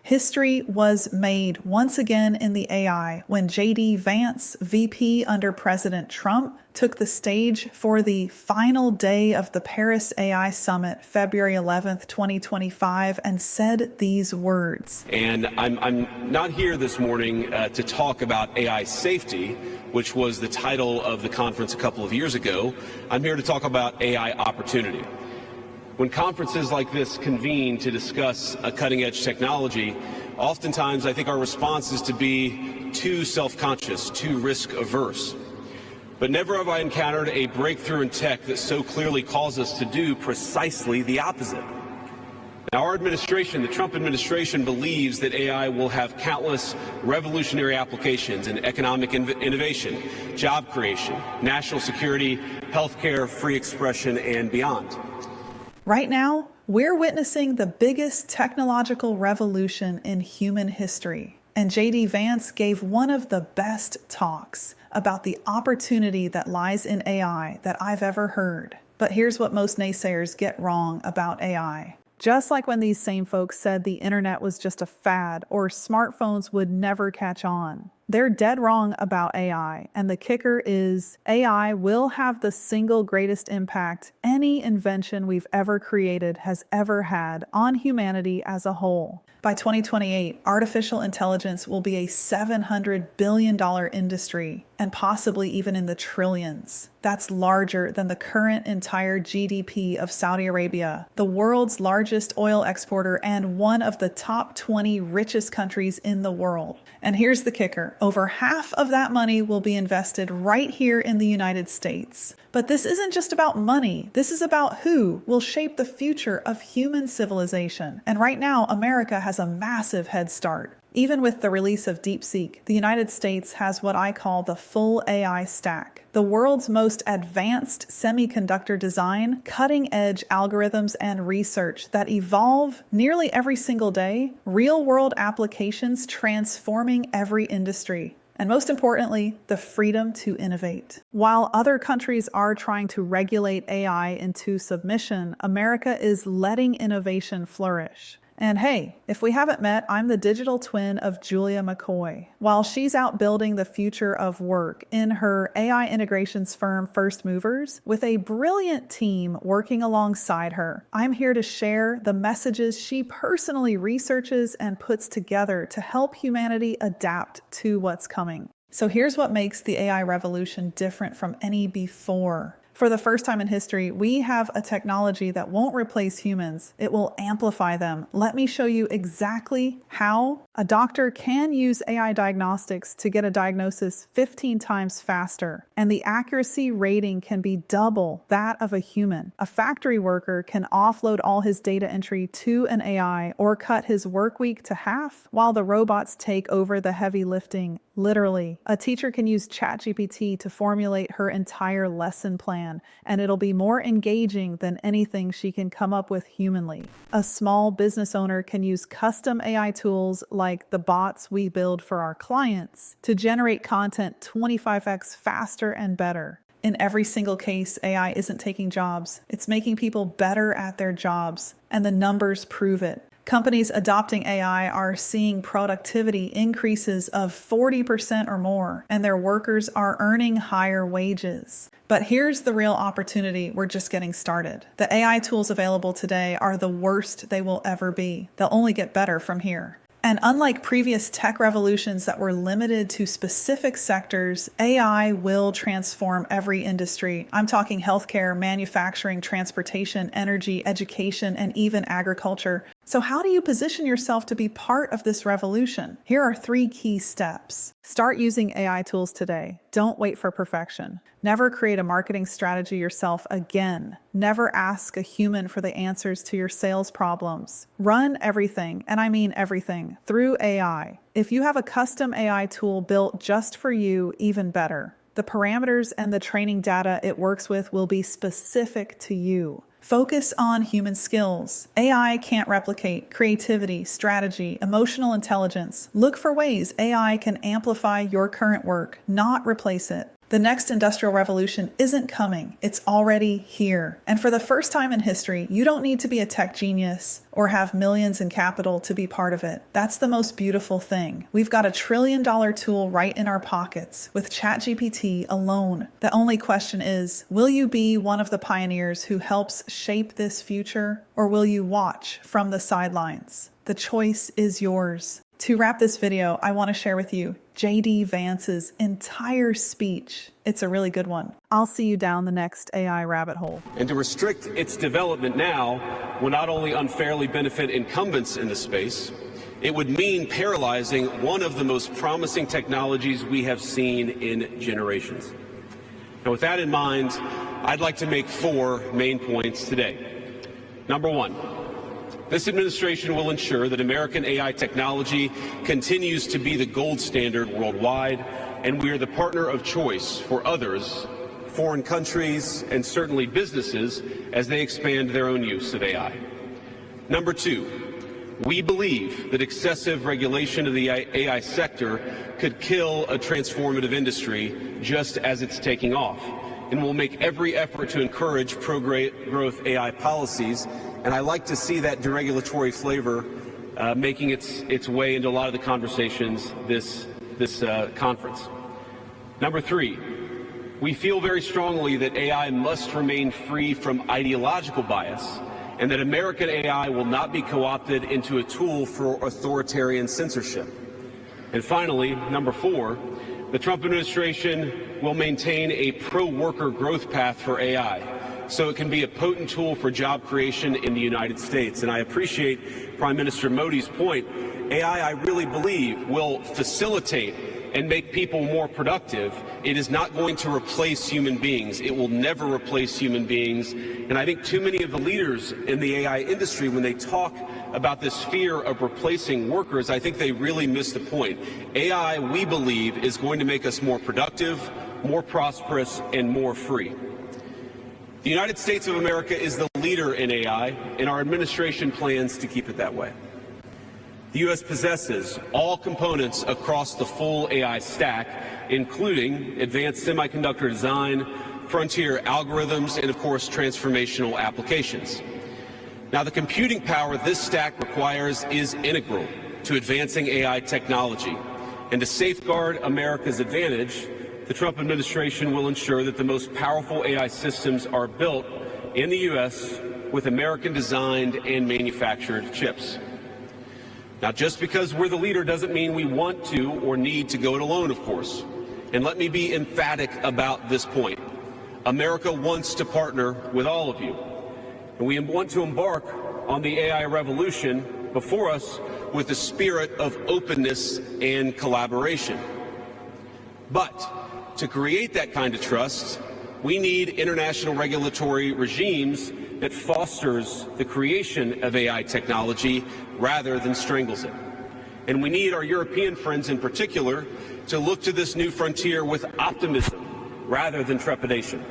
History was made once again in the AI when JD Vance, VP under President Trump, took the stage for the final day of the Paris AI Summit, February 11th, 2025, and said these words. And I'm not here this morning to talk about AI safety, which was the title of the conference a couple of years ago. I'm here to talk about AI opportunity. When conferences like this convene to discuss a cutting-edge technology, oftentimes I think our response is to be too self-conscious, too risk-averse. But never have I encountered a breakthrough in tech that so clearly calls us to do precisely the opposite. Now, our administration, the Trump administration, believes that AI will have countless revolutionary applications in economic innovation, job creation, national security, healthcare, free expression, and beyond. Right now, we're witnessing the biggest technological revolution in human history. And JD Vance gave one of the best talks about the opportunity that lies in AI that I've ever heard. But here's what most naysayers get wrong about AI. Just like when these same folks said the internet was just a fad or smartphones would never catch on. They're dead wrong about AI, and the kicker is AI will have the single greatest impact any invention we've ever created has ever had on humanity as a whole. By 2028, artificial intelligence will be a $700 billion industry, and possibly even in the trillions. That's larger than the current entire GDP of Saudi Arabia, the world's largest oil exporter and one of the top 20 richest countries in the world. And here's the kicker. Over half of that money will be invested right here in the United States. But this isn't just about money. This is about who will shape the future of human civilization. And right now, America has a massive head start. Even with the release of DeepSeek, the United States has what I call the full AI stack. The world's most advanced semiconductor design, cutting-edge algorithms and research that evolve nearly every single day, real-world applications transforming every industry. And most importantly, the freedom to innovate. While other countries are trying to regulate AI into submission, America is letting innovation flourish. And hey, if we haven't met, I'm the digital twin of Julia McCoy. While she's out building the future of work in her AI integrations firm First Movers, with a brilliant team working alongside her, I'm here to share the messages she personally researches and puts together to help humanity adapt to what's coming. So here's what makes the AI revolution different from any before. For the first time in history, we have a technology that won't replace humans. It will amplify them. Let me show you exactly how. A doctor can use AI diagnostics to get a diagnosis 15 times faster, and the accuracy rating can be double that of a human. A factory worker can offload all his data entry to an AI or cut his work week to half, while the robots take over the heavy lifting. Literally, a teacher can use ChatGPT to formulate her entire lesson plan, and it'll be more engaging than anything she can come up with humanly. A small business owner can use custom AI tools like the bots we build for our clients to generate content 25x faster and better. In every single case, AI isn't taking jobs. It's making people better at their jobs, and the numbers prove it. Companies adopting AI are seeing productivity increases of 40% or more, and their workers are earning higher wages. But here's the real opportunity. We're just getting started. The AI tools available today are the worst they will ever be. They'll only get better from here. And unlike previous tech revolutions that were limited to specific sectors, AI will transform every industry. I'm talking healthcare, manufacturing, transportation, energy, education, and even agriculture. So how do you position yourself to be part of this revolution? Here are 3 key steps. Start using AI tools today. Don't wait for perfection. Never create a marketing strategy yourself again. Never ask a human for the answers to your sales problems. Run everything, and I mean everything, through AI. If you have a custom AI tool built just for you, even better. The parameters and the training data it works with will be specific to you. Focus on human skills. AI can't replicate creativity, strategy, emotional intelligence. Look for ways AI can amplify your current work, not replace it. The next industrial revolution isn't coming. It's already here. And for the first time in history, you don't need to be a tech genius or have millions in capital to be part of it. That's the most beautiful thing. We've got $1 trillion tool right in our pockets with ChatGPT alone. The only question is, will you be one of the pioneers who helps shape this future, or will you watch from the sidelines? The choice is yours. To wrap this video, I want to share with you JD Vance's entire speech. It's a really good one. I'll see you down the next AI rabbit hole. And to restrict its development now will not only unfairly benefit incumbents in the space, it would mean paralyzing one of the most promising technologies we have seen in generations. Now, with that in mind, I'd like to make 4 main points today. Number 1. This administration will ensure that American AI technology continues to be the gold standard worldwide, and we are the partner of choice for others, foreign countries, and certainly businesses as they expand their own use of AI. Number 2, we believe that excessive regulation of the AI sector could kill a transformative industry just as it's taking off, and will make every effort to encourage pro-growth AI policies. And I like to see that deregulatory flavor making its way into a lot of the conversations this conference. Number 3, we feel very strongly that AI must remain free from ideological bias, and that American AI will not be co-opted into a tool for authoritarian censorship. And finally, number 4, the Trump administration will maintain a pro-worker growth path for AI, so it can be a potent tool for job creation in the United States. And I appreciate Prime Minister Modi's point. AI, I really believe, will facilitate and make people more productive. It is not going to replace human beings. It will never replace human beings. And I think too many of the leaders in the AI industry, when they talk about this fear of replacing workers, I think they really miss the point. AI, we believe, is going to make us more productive, more prosperous, and more free. The United States of America is the leader in AI, and our administration plans to keep it that way. The U.S. possesses all components across the full AI stack, including advanced semiconductor design, frontier algorithms, and, of course, transformational applications. Now, the computing power this stack requires is integral to advancing AI technology. And to safeguard America's advantage, the Trump administration will ensure that the most powerful AI systems are built in the U.S. with American-designed and manufactured chips. Now, just because we're the leader doesn't mean we want to or need to go it alone, of course. And let me be emphatic about this point. America wants to partner with all of you. And we want to embark on the AI revolution before us with a spirit of openness and collaboration. But to create that kind of trust, we need international regulatory regimes that fosters the creation of AI technology rather than strangles it. And we need our European friends in particular to look to this new frontier with optimism rather than trepidation.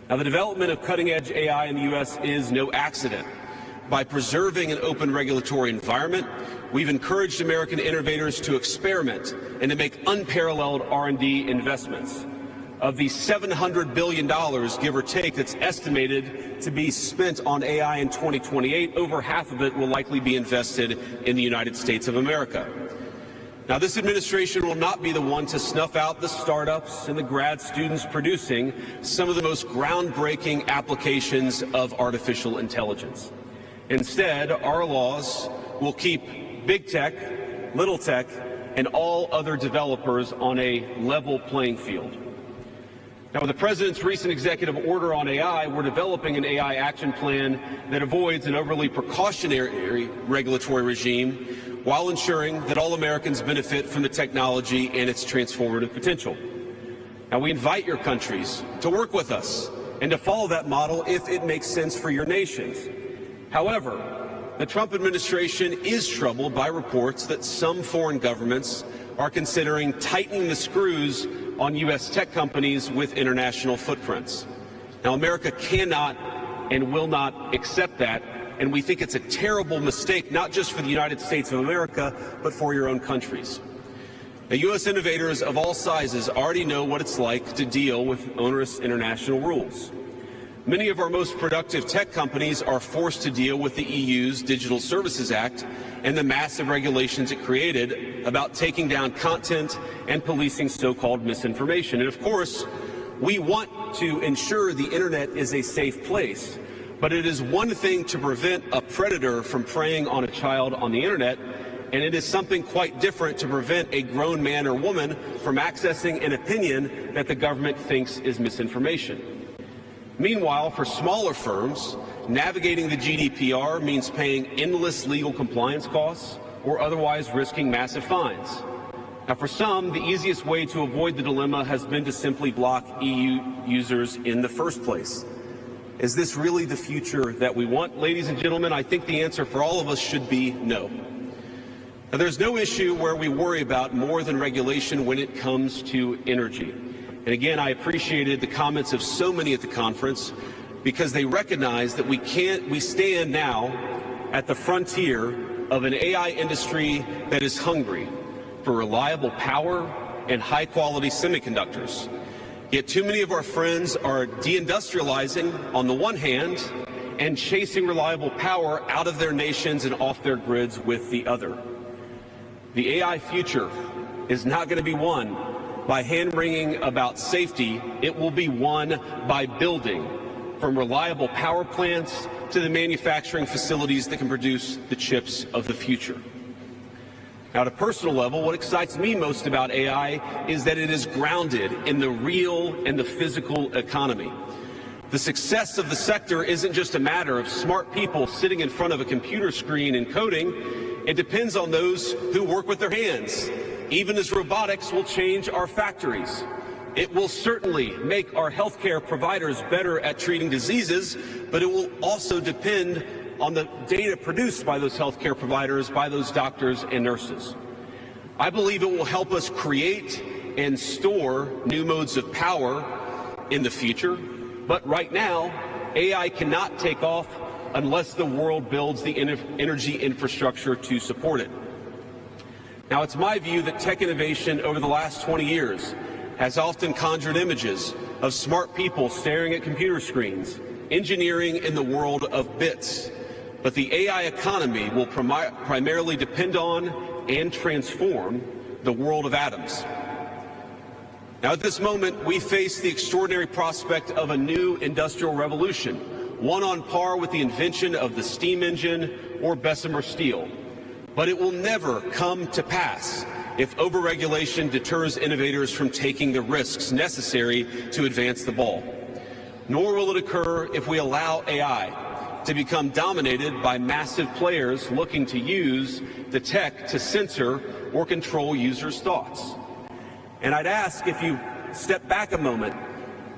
Now, the development of cutting-edge AI in the U.S. is no accident. By preserving an open regulatory environment, we've encouraged American innovators to experiment and to make unparalleled R&D investments. Of the $700 billion, give or take, that's estimated to be spent on AI in 2028, over half of it will likely be invested in the United States of America. Now, this administration will not be the one to snuff out the startups and the grad students producing some of the most groundbreaking applications of artificial intelligence. Instead, our laws will keep big tech, little tech, and all other developers on a level playing field. Now, with the President's recent executive order on AI, we're developing an AI action plan that avoids an overly precautionary regulatory regime while ensuring that all Americans benefit from the technology and its transformative potential. Now, we invite your countries to work with us and to follow that model if it makes sense for your nations. However, the Trump administration is troubled by reports that some foreign governments are considering tightening the screws on U.S. tech companies with international footprints. Now, America cannot and will not accept that, and we think it's a terrible mistake, not just for the United States of America, but for your own countries. Now, U.S. innovators of all sizes already know what it's like to deal with onerous international rules. Many of our most productive tech companies are forced to deal with the EU's Digital Services Act and the massive regulations it created about taking down content and policing so-called misinformation. And of course, we want to ensure the internet is a safe place, but it is one thing to prevent a predator from preying on a child on the internet, and it is something quite different to prevent a grown man or woman from accessing an opinion that the government thinks is misinformation. Meanwhile, for smaller firms, navigating the GDPR means paying endless legal compliance costs or otherwise risking massive fines. Now, for some, the easiest way to avoid the dilemma has been to simply block EU users in the first place. Is this really the future that we want? Ladies and gentlemen, I think the answer for all of us should be no. Now, there's no issue where we worry about more than regulation when it comes to energy. And again, I appreciated the comments of so many at the conference because they recognize that we stand now at the frontier of an AI industry that is hungry for reliable power and high-quality semiconductors. Yet too many of our friends are deindustrializing on the one hand and chasing reliable power out of their nations and off their grids with the other. The AI future is not going to be won by hand-wringing about safety. It will be won by building, from reliable power plants to the manufacturing facilities that can produce the chips of the future. Now, at a personal level, what excites me most about AI is that it is grounded in the real and the physical economy. The success of the sector isn't just a matter of smart people sitting in front of a computer screen and coding. It depends on those who work with their hands. Even as robotics will change our factories, it will certainly make our healthcare providers better at treating diseases, but it will also depend on the data produced by those healthcare providers, by those doctors and nurses. I believe it will help us create and store new modes of power in the future, but right now, AI cannot take off unless the world builds the energy infrastructure to support it. Now, it's my view that tech innovation over the last 20 years has often conjured images of smart people staring at computer screens, engineering in the world of bits. But the AI economy will primarily depend on and transform the world of atoms. Now, at this moment, we face the extraordinary prospect of a new industrial revolution, one on par with the invention of the steam engine or Bessemer steel. But it will never come to pass if overregulation deters innovators from taking the risks necessary to advance the ball. Nor will it occur if we allow AI to become dominated by massive players looking to use the tech to censor or control users' thoughts. And I'd ask if you step back a moment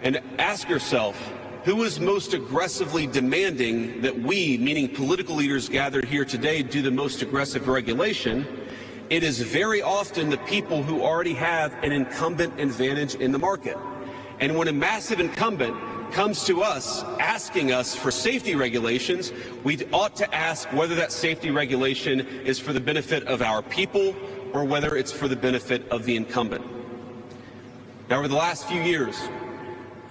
and ask yourself, who is most aggressively demanding that we, meaning political leaders gathered here today, do the most aggressive regulation? It is very often the people who already have an incumbent advantage in the market. And when a massive incumbent comes to us asking us for safety regulations, we ought to ask whether that safety regulation is for the benefit of our people or whether it's for the benefit of the incumbent. Now, over the last few years,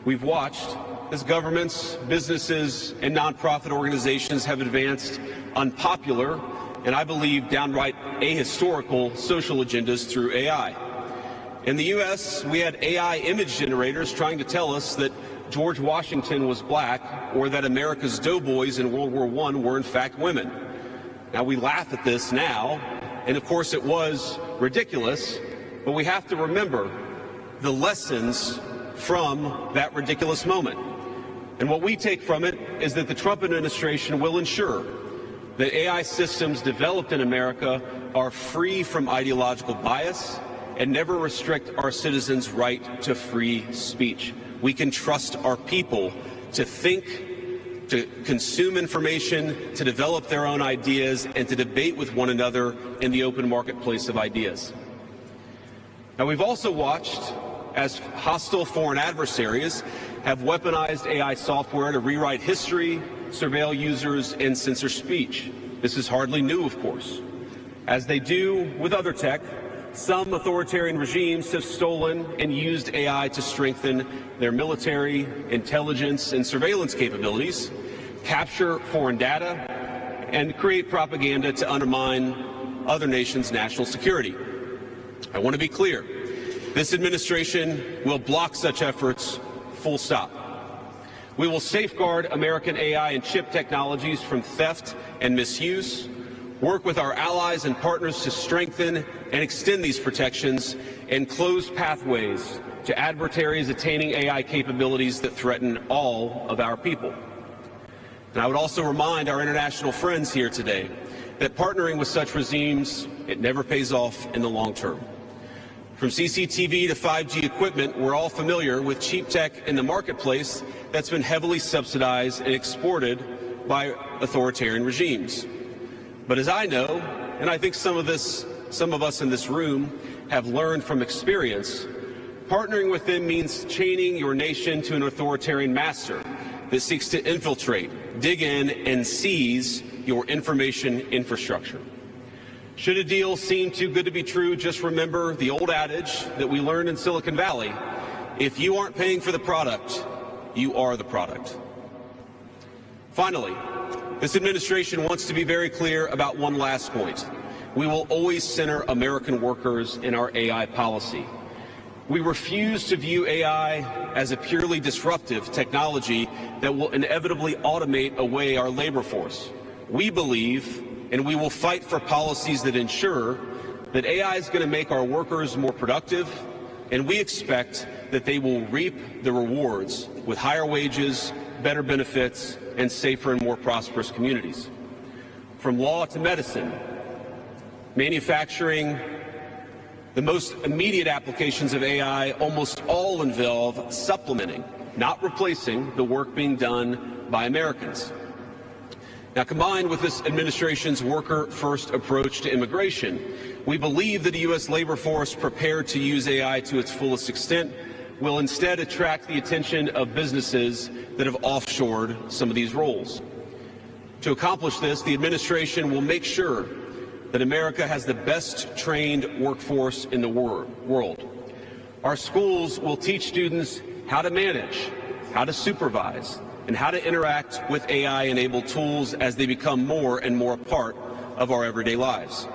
we've watched as governments, businesses, and nonprofit organizations have advanced unpopular and, I believe, downright ahistorical social agendas through AI. In the U.S., we had AI image generators trying to tell us that George Washington was black or that America's doughboys in World War I were in fact women. Now, we laugh at this now, and of course it was ridiculous, but we have to remember the lessons from that ridiculous moment. And what we take from it is that the Trump administration will ensure that AI systems developed in America are free from ideological bias and never restrict our citizens' right to free speech. We can trust our people to think, to consume information, to develop their own ideas, and to debate with one another in the open marketplace of ideas. Now, we've also watched as hostile foreign adversaries have weaponized AI software to rewrite history, surveil users, and censor speech. This is hardly new, of course. As they do with other tech, Some authoritarian regimes have stolen and used AI to strengthen their military, intelligence, and surveillance capabilities, capture foreign data, and create propaganda to undermine other nations' national security. I want to be clear. This administration will block such efforts, full stop. We will safeguard American AI and chip technologies from theft and misuse, work with our allies and partners to strengthen and extend these protections, and close pathways to adversaries attaining AI capabilities that threaten all of our people. And I would also remind our international friends here today that partnering with such regimes, it never pays off in the long term. From CCTV to 5G equipment, we're all familiar with cheap tech in the marketplace that's been heavily subsidized and exported by authoritarian regimes. But as I know, and I think some of us in this room have learned from experience, partnering with them means chaining your nation to an authoritarian master that seeks to infiltrate, dig in, and seize your information infrastructure. Should a deal seem too good to be true, just remember the old adage that we learned in Silicon Valley: if you aren't paying for the product, you are the product. Finally, this administration wants to be very clear about one last point. We will always center American workers in our AI policy. We refuse to view AI as a purely disruptive technology that will inevitably automate away our labor force. We believe, and we will fight for policies that ensure that AI is going to make our workers more productive, and we expect that they will reap the rewards with higher wages, better benefits, and safer and more prosperous communities. From law to medicine, manufacturing, the most immediate applications of AI almost all involve supplementing, not replacing, the work being done by Americans. Now, combined with this administration's worker-first approach to immigration, we believe that a U.S. labor force prepared to use AI to its fullest extent will instead attract the attention of businesses that have offshored some of these roles. To accomplish this, the administration will make sure that America has the best trained workforce in the world. Our schools will teach students how to manage, how to supervise, and how to interact with AI-enabled tools as they become more and more a part of our everyday lives.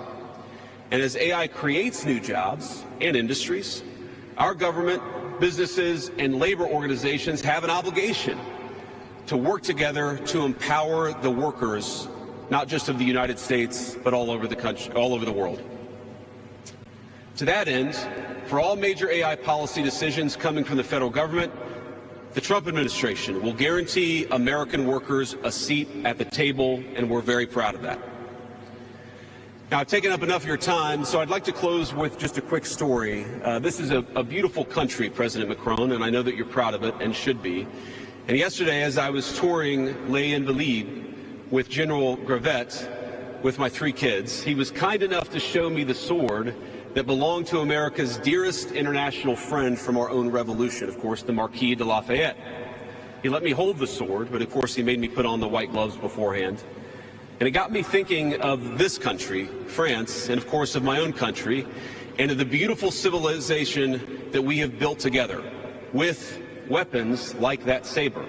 And as AI creates new jobs and industries, our government, businesses, and labor organizations have an obligation to work together to empower the workers, not just of the United States, but all over the country, all over the world. To that end, for all major AI policy decisions coming from the federal government, the Trump administration will guarantee American workers a seat at the table, and we're very proud of that. Now, I've taken up enough of your time, so I'd like to close with just a quick story. This is a beautiful country, President Macron, and I know that you're proud of it and should be. And yesterday, as I was touring Les Invalides with General Gravette with my 3 kids, he was kind enough to show me the sword that belonged to America's dearest international friend from our own revolution, of course, the Marquis de Lafayette. He let me hold the sword, but of course he made me put on the white gloves beforehand. And it got me thinking of this country, France, and of course of my own country, and of the beautiful civilization that we have built together with weapons like that saber.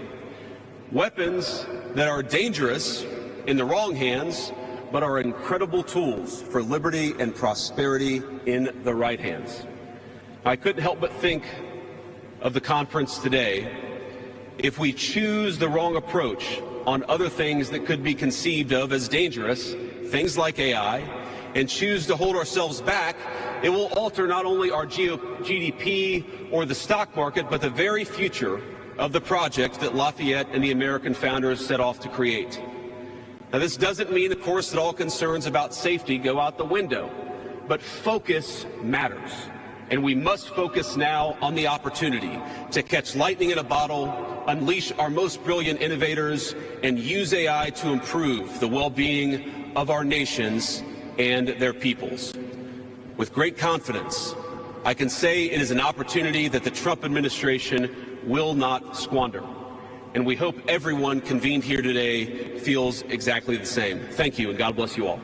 Weapons that are dangerous in the wrong hands, but are incredible tools for liberty and prosperity in the right hands. I couldn't help but think of the conference today. If we choose the wrong approach on other things that could be conceived of as dangerous, things like AI, and choose to hold ourselves back, it will alter not only our GDP or the stock market, but the very future of the project that Lafayette and the American founders set off to create. Now, this doesn't mean, of course, that all concerns about safety go out the window, but focus matters. And we must focus now on the opportunity to catch lightning in a bottle, unleash our most brilliant innovators, and use AI to improve the well-being of our nations and their peoples. With great confidence, I can say it is an opportunity that the Trump administration will not squander. And we hope everyone convened here today feels exactly the same. Thank you, and God bless you all.